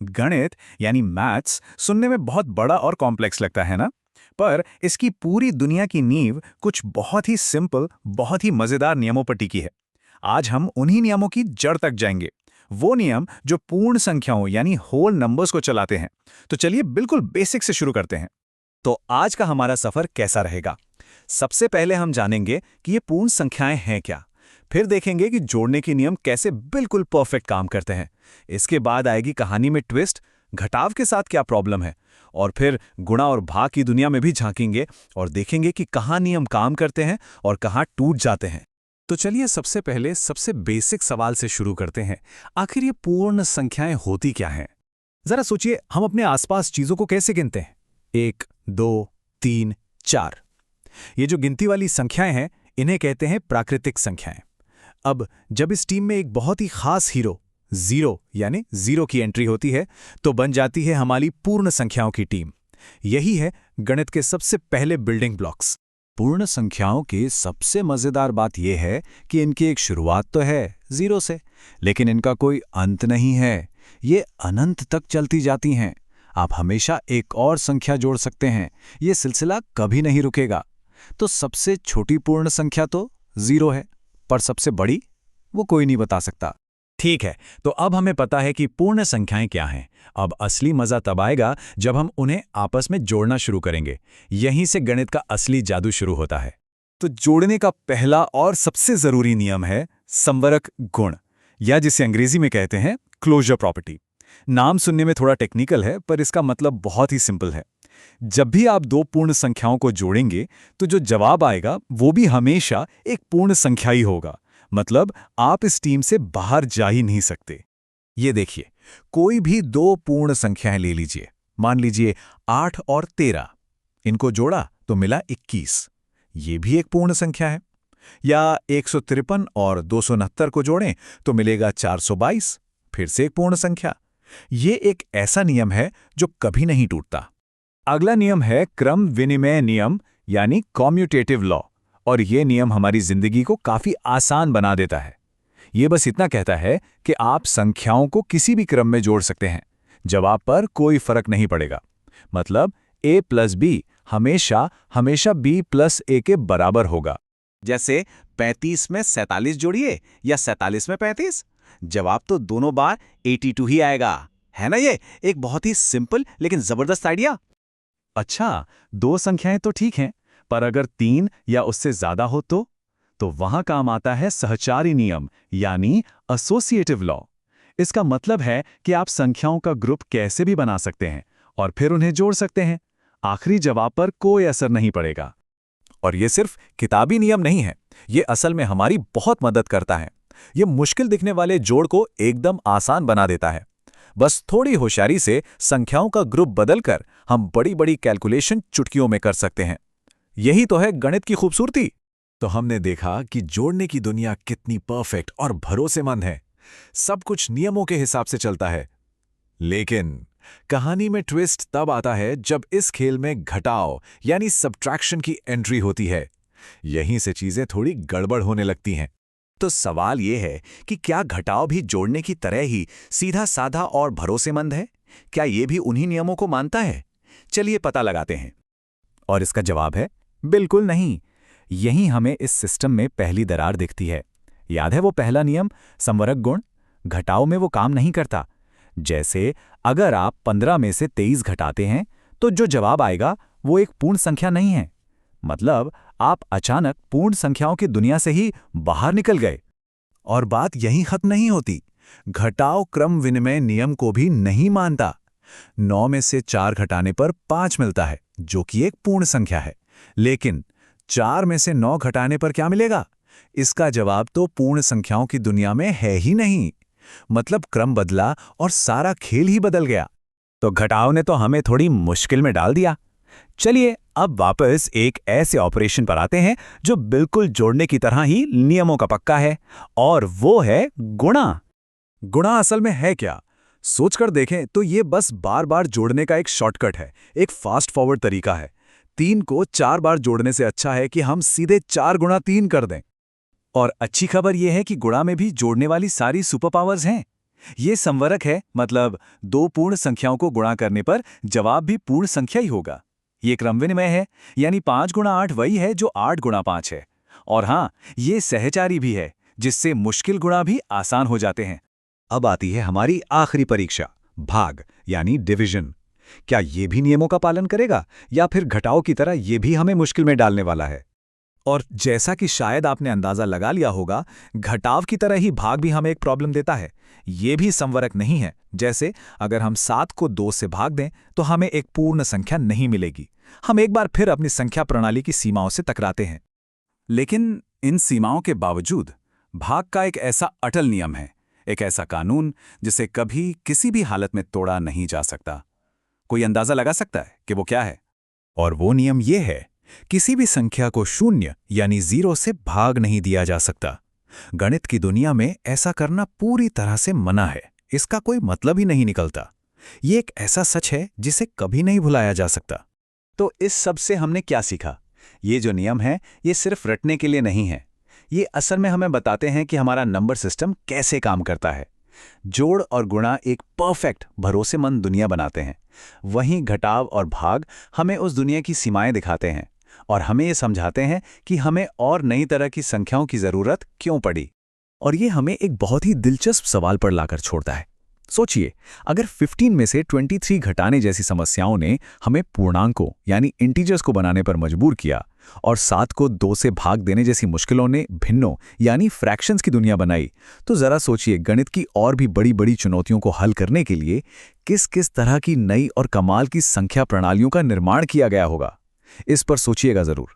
गणित यानी मैथ्स सुनने में बहुत बड़ा और कॉम्प्लेक्स लगता है ना। पर इसकी पूरी दुनिया की नींव कुछ बहुत ही सिंपल, बहुत ही मजेदार नियमों पर टिकी है। आज हम उन्हीं नियमों की जड़ तक जाएंगे, वो नियम जो पूर्ण संख्याओं यानी होल नंबर्स को चलाते हैं। तो चलिए बिल्कुल बेसिक से शुरू करते हैं। तो आज का हमारा सफर कैसा रहेगा? सबसे पहले हम जानेंगे कि ये पूर्ण संख्याएं हैं क्या। फिर देखेंगे कि जोड़ने के नियम कैसे बिल्कुल परफेक्ट काम करते हैं। इसके बाद आएगी कहानी में ट्विस्ट, घटाव के साथ क्या प्रॉब्लम है। और फिर गुणा और भाग की दुनिया में भी झांकेंगे और देखेंगे कि कहाँ नियम काम करते हैं और कहाँ टूट जाते हैं। तो चलिए सबसे पहले सबसे बेसिक सवाल से शुरू करते हैं। आखिर ये पूर्ण संख्याएं होती क्या हैं? जरा सोचिए, हम अपने आसपास चीजों को कैसे गिनते हैं? 1, 2, 3, 4। ये जो गिनती वाली संख्याएं हैं, इन्हें कहते हैं प्राकृतिक संख्याएं। अब जब इस टीम में एक बहुत ही खास हीरो जीरो यानी जीरो की एंट्री होती है, तो बन जाती है हमारी पूर्ण संख्याओं की टीम। यही है गणित के सबसे पहले बिल्डिंग ब्लॉक्स। पूर्ण संख्याओं की सबसे मजेदार बात यह है कि इनकी एक शुरुआत तो है जीरो से, लेकिन इनका कोई अंत नहीं है। ये अनंत तक चलती जाती हैं। आप हमेशा एक और संख्या जोड़ सकते हैं, ये सिलसिला कभी नहीं रुकेगा। तो सबसे छोटी पूर्ण संख्या तो जीरो है, पर सबसे बड़ी वो कोई नहीं बता सकता। ठीक है, तो अब हमें पता है कि पूर्ण संख्याएं क्या हैं। अब असली मजा तब आएगा जब हम उन्हें आपस में जोड़ना शुरू करेंगे। यहीं से गणित का असली जादू शुरू होता है। तो जोड़ने का पहला और सबसे जरूरी नियम है संवरक गुण, या जिसे अंग्रेजी में कहते हैं क्लोजर प्रॉपर्टी। नाम सुनने में थोड़ा टेक्निकल है, पर इसका मतलब बहुत ही सिंपल है। जब भी आप दो पूर्ण संख्याओं को जोड़ेंगे, तो जो जवाब आएगा वो भी हमेशा एक पूर्ण संख्या ही होगा। मतलब आप इस टीम से बाहर जा ही नहीं सकते। ये देखिए, कोई भी दो पूर्ण संख्याएं ले लीजिए। मान लीजिए 8 और 13। इनको जोड़ा तो मिला 21। ये भी एक पूर्ण संख्या है। या 153 और 269 को जोड़ें तो मिलेगा 422, फिर से एक पूर्ण संख्या। ये एक ऐसा नियम है जो कभी नहीं टूटता। अगला नियम है क्रम विनिमय नियम, यानी कॉम्यूटेटिव लॉ। और ये नियम हमारी जिंदगी को काफी आसान बना देता है। ये बस इतना कहता है कि आप संख्याओं को किसी भी क्रम में जोड़ सकते हैं। जवाब पर कोई फर्क नहीं पड़ेगा। मतलब a प्लस b हमेशा हमेशा b प्लस a के बराबर होगा। जैसे 35 में 47 जोड़िए या 47 में 35, जवाब तो दोनों बार 82 ही आएगा। है ना? ये एक बहुत ही सिंपल लेकिन जबरदस्त आइडिया। अच्छा, दो संख्याएं तो ठीक हैं, पर अगर 3 या उससे ज्यादा हो तो वहां काम आता है सहचारी नियम, यानी एसोसिएटिव लॉ। इसका मतलब है कि आप संख्याओं का ग्रुप कैसे भी बना सकते हैं और फिर उन्हें जोड़ सकते हैं। आखिरी जवाब पर कोई असर नहीं पड़ेगा। और ये सिर्फ किताबी नियम नहीं है, ये असल में हमारी बहुत मदद करता है। ये मुश्किल दिखने वाले जोड़ को एकदम आसान बना देता है। बस थोड़ी होशियारी से संख्याओं का ग्रुप बदलकर हम बड़ी बड़ी कैलकुलेशन चुटकियों में कर सकते हैं। यही तो है गणित की खूबसूरती। तो हमने देखा कि जोड़ने की दुनिया कितनी परफेक्ट और भरोसेमंद है। सब कुछ नियमों के हिसाब से चलता है। लेकिन कहानी में ट्विस्ट तब आता है जब इस खेल में घटाव यानी सब्ट्रैक्शन की एंट्री होती है। यहीं से चीजें थोड़ी गड़बड़ होने लगती हैं। तो सवाल यह है कि क्या घटाव भी जोड़ने की तरह ही सीधा साधा और भरोसेमंद है? क्या यह भी उन्हीं नियमों को मानता है? चलिए पता लगाते हैं। और इसका जवाब है बिल्कुल नहीं। यहीं हमें इस सिस्टम में पहली दरार दिखती है। याद है वो पहला नियम, संवरक गुण? घटाव में वो काम नहीं करता। जैसे अगर आप 15 में से 23 घटाते हैं तो जो जवाब आएगा वो एक पूर्ण संख्या नहीं है। मतलब आप अचानक पूर्ण संख्याओं की दुनिया से ही बाहर निकल गए। और बात यहीं खत्म नहीं होती। घटाव क्रम विनिमय नियम को भी नहीं मानता। 9 में से 4 घटाने पर 5 मिलता है, जो कि एक पूर्ण संख्या है। लेकिन 4 में से 9 घटाने पर क्या मिलेगा? इसका जवाब तो पूर्ण संख्याओं की दुनिया में है ही नहीं। मतलब क्रम बदला और सारा खेल ही बदल गया। तो घटाव ने तो हमें थोड़ी मुश्किल में डाल दिया। चलिए अब वापस एक ऐसे ऑपरेशन पर आते हैं जो बिल्कुल जोड़ने की तरह ही नियमों का पक्का है, और वो है गुणा। गुणा असल में है क्या? सोचकर देखें तो ये बस बार बार जोड़ने का एक शॉर्टकट है, एक फास्ट फॉरवर्ड तरीका है। 3 को 4 बार जोड़ने से अच्छा है कि हम सीधे 4 गुणा 3 कर दें। और अच्छी खबर यह है कि गुणा में भी जोड़ने वाली सारी सुपर पावर्स हैं। ये संवरक है, मतलब दो पूर्ण संख्याओं को गुणा करने पर जवाब भी पूर्ण संख्या ही होगा। ये क्रम विनिमय है, यानी 5 गुणा 8 वही है जो 8 गुणा 5 है। और हाँ, ये सहचारी भी है, जिससे मुश्किल गुणा भी आसान हो जाते हैं। अब आती है हमारी आखिरी परीक्षा, भाग यानी डिवीजन। क्या ये भी नियमों का पालन करेगा, या फिर घटाव की तरह ये भी हमें मुश्किल में डालने वाला है? और जैसा कि शायद आपने अंदाजा लगा लिया होगा, घटाव की तरह ही भाग भी हमें एक प्रॉब्लम देता है। ये भी संवरक नहीं है। जैसे अगर हम 7 को 2 से भाग दें तो हमें एक पूर्ण संख्या नहीं मिलेगी। हम एक बार फिर अपनी संख्या प्रणाली की सीमाओं से टकराते हैं। लेकिन इन सीमाओं के बावजूद भाग का एक ऐसा अटल नियम है, एक ऐसा कानून जिसे कभी किसी भी हालत में तोड़ा नहीं जा सकता। कोई अंदाजा लगा सकता है कि वो क्या है? और वो नियम ये है, किसी भी संख्या को 0 यानी 0 से भाग नहीं दिया जा सकता। गणित की दुनिया में ऐसा करना पूरी तरह से मना है। इसका कोई मतलब ही नहीं निकलता। ये एक ऐसा सच है जिसे कभी नहीं भुलाया जा सकता। तो इस सब से हमने क्या सीखा? ये जो नियम है, ये सिर्फ रटने के लिए नहीं है। ये असल में हमें बताते हैं कि हमारा नंबर सिस्टम कैसे काम करता है। जोड़ और गुणा एक परफेक्ट, भरोसेमंद दुनिया बनाते हैं। वहीं घटाव और भाग हमें उस दुनिया की सीमाएं दिखाते हैं और हमें ये समझाते हैं कि हमें और नई तरह की संख्याओं की जरूरत क्यों पड़ी। और ये हमें एक बहुत ही दिलचस्प सवाल पर लाकर छोड़ता है। सोचिए, अगर 15 में से 23 घटाने जैसी समस्याओं ने हमें पूर्णांकों यानी इंटीजर्स को बनाने पर मजबूर किया, और 7 को 2 से भाग देने जैसी मुश्किलों ने भिन्नों यानी फ्रैक्शंस की दुनिया बनाई, तो जरा सोचिए गणित की और भी बड़ी बड़ी चुनौतियों को हल करने के लिए किस किस तरह की नई और कमाल की संख्या प्रणालियों का निर्माण किया गया होगा। इस पर सोचिएगा जरूर।